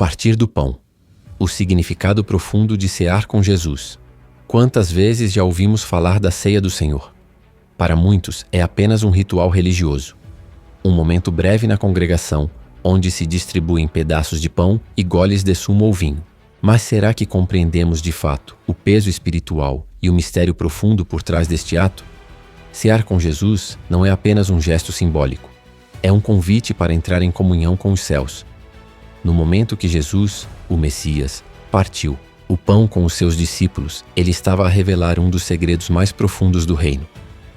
Partir do pão. O significado profundo de cear com Jesus. Quantas vezes já ouvimos falar da ceia do Senhor? Para muitos, é apenas um ritual religioso. Um momento breve na congregação, onde se distribuem pedaços de pão e goles de sumo ou vinho. Mas será que compreendemos de fato o peso espiritual e o mistério profundo por trás deste ato? Cear com Jesus não é apenas um gesto simbólico. É um convite para entrar em comunhão com os céus. No momento que Jesus, o Messias, partiu o pão com os seus discípulos, ele estava a revelar um dos segredos mais profundos do reino,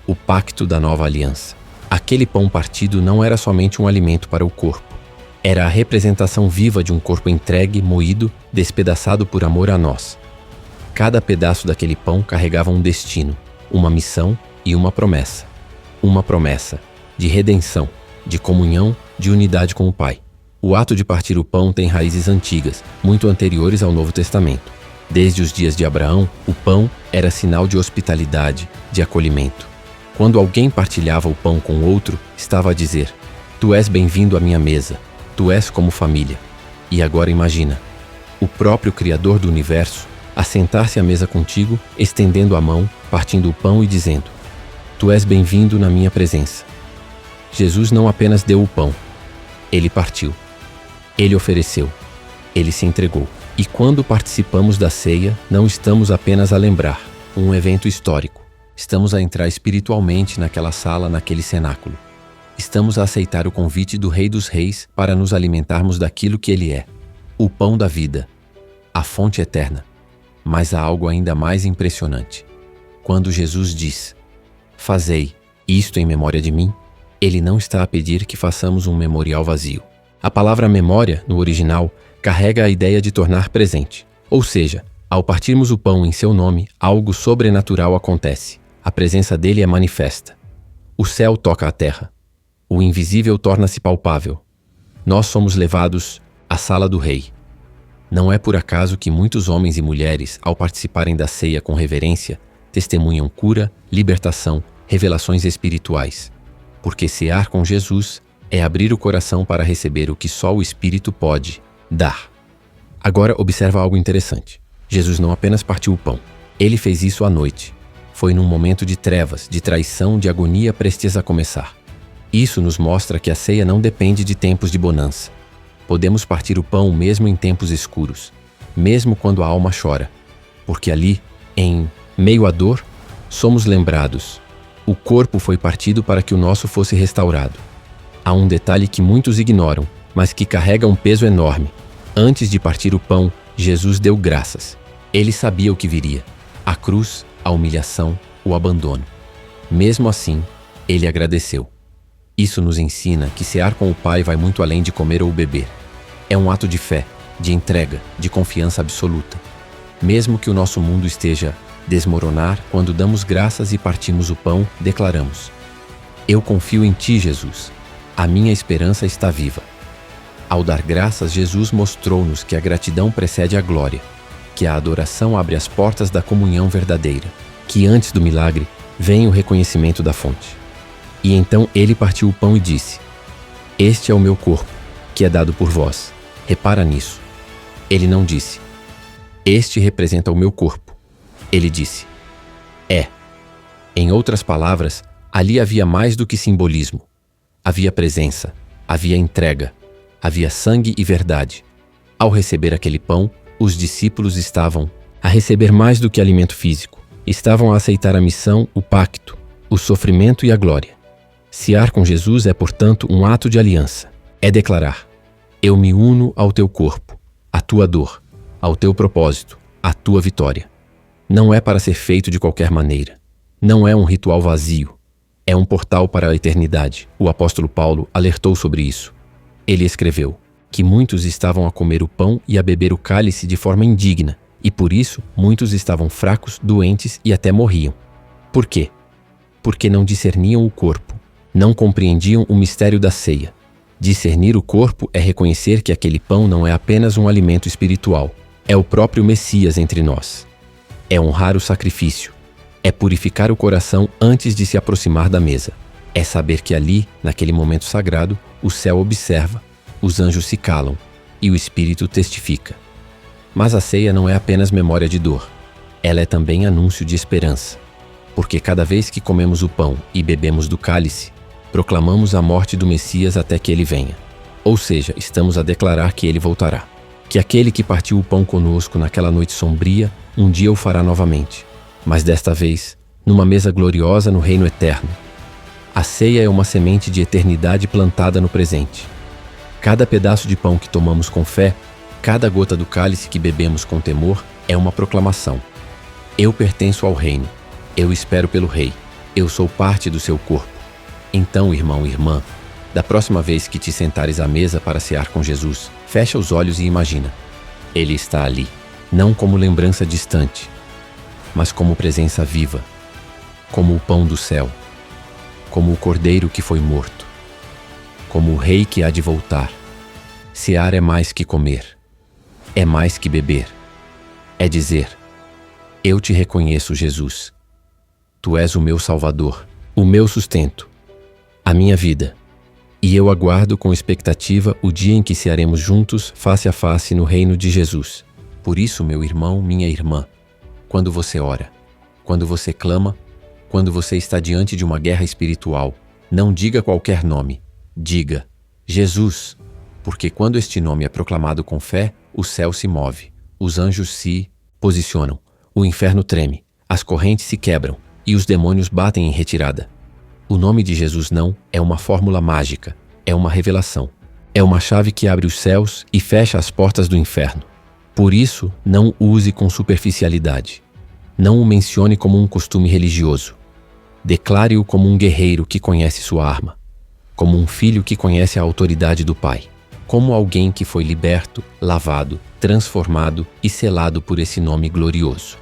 o pacto da nova aliança. Aquele pão partido não era somente um alimento para o corpo. Era a representação viva de um corpo entregue, moído, despedaçado por amor a nós. Cada pedaço daquele pão carregava um destino, uma missão e uma promessa. Uma promessa de redenção, de comunhão, de unidade com o Pai. O ato de partir o pão tem raízes antigas, muito anteriores ao Novo Testamento. Desde os dias de Abraão, o pão era sinal de hospitalidade, de acolhimento. Quando alguém partilhava o pão com outro, estava a dizer: "Tu és bem-vindo à minha mesa, tu és como família." E agora imagina, o próprio Criador do Universo, a sentar-se à mesa contigo, estendendo a mão, partindo o pão e dizendo: "Tu és bem-vindo na minha presença." Jesus não apenas deu o pão, ele partiu. Ele ofereceu, ele se entregou. E quando participamos da ceia, não estamos apenas a lembrar um evento histórico. Estamos a entrar espiritualmente naquela sala, naquele cenáculo. Estamos a aceitar o convite do Rei dos Reis para nos alimentarmos daquilo que ele é, o pão da vida, a fonte eterna. Mas há algo ainda mais impressionante. Quando Jesus diz: "Fazei isto em memória de mim", ele não está a pedir que façamos um memorial vazio. A palavra memória, no original, carrega a ideia de tornar presente. Ou seja, ao partirmos o pão em seu nome, algo sobrenatural acontece. A presença dele é manifesta. O céu toca a terra. O invisível torna-se palpável. Nós somos levados à sala do rei. Não é por acaso que muitos homens e mulheres, ao participarem da ceia com reverência, testemunham cura, libertação, revelações espirituais. Porque cear com Jesus é abrir o coração para receber o que só o Espírito pode dar. Agora observa algo interessante. Jesus não apenas partiu o pão. Ele fez isso à noite. Foi num momento de trevas, de traição, de agonia prestes a começar. Isso nos mostra que a ceia não depende de tempos de bonança. Podemos partir o pão mesmo em tempos escuros, mesmo quando a alma chora, porque ali, em meio à dor, somos lembrados. O corpo foi partido para que o nosso fosse restaurado. Há um detalhe que muitos ignoram, mas que carrega um peso enorme. Antes de partir o pão, Jesus deu graças. Ele sabia o que viria: a cruz, a humilhação, o abandono. Mesmo assim, ele agradeceu. Isso nos ensina que cear com o Pai vai muito além de comer ou beber. É um ato de fé, de entrega, de confiança absoluta. Mesmo que o nosso mundo esteja desmoronar, quando damos graças e partimos o pão, declaramos: "Eu confio em ti, Jesus. A minha esperança está viva." Ao dar graças, Jesus mostrou-nos que a gratidão precede a glória, que a adoração abre as portas da comunhão verdadeira, que antes do milagre vem o reconhecimento da fonte. E então ele partiu o pão e disse: "Este é o meu corpo, que é dado por vós." Repara nisso. Ele não disse: "Este representa o meu corpo." Ele disse: "É." Em outras palavras, ali havia mais do que simbolismo. Havia presença, havia entrega, havia sangue e verdade. Ao receber aquele pão, os discípulos estavam a receber mais do que alimento físico. Estavam a aceitar a missão, o pacto, o sofrimento e a glória. Cear com Jesus é, portanto, um ato de aliança. É declarar: "Eu me uno ao teu corpo, à tua dor, ao teu propósito, à tua vitória." Não é para ser feito de qualquer maneira. Não é um ritual vazio. É um portal para a eternidade. O apóstolo Paulo alertou sobre isso. Ele escreveu que muitos estavam a comer o pão e a beber o cálice de forma indigna, e por isso muitos estavam fracos, doentes e até morriam. Por quê? Porque não discerniam o corpo, não compreendiam o mistério da ceia. Discernir o corpo é reconhecer que aquele pão não é apenas um alimento espiritual, é o próprio Messias entre nós. É honrar o sacrifício, é purificar o coração antes de se aproximar da mesa. É saber que ali, naquele momento sagrado, o céu observa, os anjos se calam, e o Espírito testifica. Mas a ceia não é apenas memória de dor. Ela é também anúncio de esperança. Porque cada vez que comemos o pão e bebemos do cálice, proclamamos a morte do Messias até que ele venha. Ou seja, estamos a declarar que ele voltará. Que aquele que partiu o pão conosco naquela noite sombria, um dia o fará novamente. Mas desta vez, numa mesa gloriosa no reino eterno. A ceia é uma semente de eternidade plantada no presente. Cada pedaço de pão que tomamos com fé, cada gota do cálice que bebemos com temor, é uma proclamação. Eu pertenço ao reino. Eu espero pelo rei. Eu sou parte do seu corpo. Então, irmão e irmã, da próxima vez que te sentares à mesa para cear com Jesus, fecha os olhos e imagina. Ele está ali, não como lembrança distante, mas como presença viva, como o pão do céu, como o cordeiro que foi morto, como o rei que há de voltar. Cear é mais que comer, é mais que beber. É dizer, eu te reconheço, Jesus. Tu és o meu Salvador, o meu sustento, a minha vida. E eu aguardo com expectativa o dia em que cearemos juntos, face a face, no reino de Jesus. Por isso, meu irmão, minha irmã, quando você ora, quando você clama, quando você está diante de uma guerra espiritual, não diga qualquer nome, diga Jesus, porque quando este nome é proclamado com fé, o céu se move, os anjos se posicionam, o inferno treme, as correntes se quebram e os demônios batem em retirada. O nome de Jesus não é uma fórmula mágica, é uma revelação. É uma chave que abre os céus e fecha as portas do inferno. Por isso, não use com superficialidade. Não o mencione como um costume religioso. Declare-o como um guerreiro que conhece sua arma, como um filho que conhece a autoridade do Pai, como alguém que foi liberto, lavado, transformado e selado por esse nome glorioso.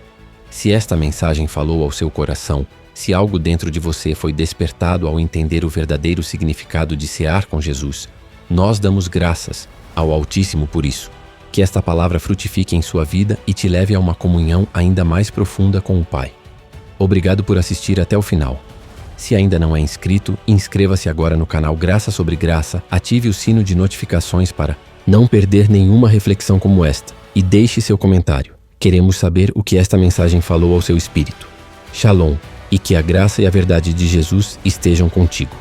Se esta mensagem falou ao seu coração, se algo dentro de você foi despertado ao entender o verdadeiro significado de cear com Jesus, nós damos graças ao Altíssimo por isso. Que esta palavra frutifique em sua vida e te leve a uma comunhão ainda mais profunda com o Pai. Obrigado por assistir até o final. Se ainda não é inscrito, inscreva-se agora no canal Graça sobre Graça, ative o sino de notificações para não perder nenhuma reflexão como esta e deixe seu comentário. Queremos saber o que esta mensagem falou ao seu espírito. Shalom, e que a graça e a verdade de Jesus estejam contigo.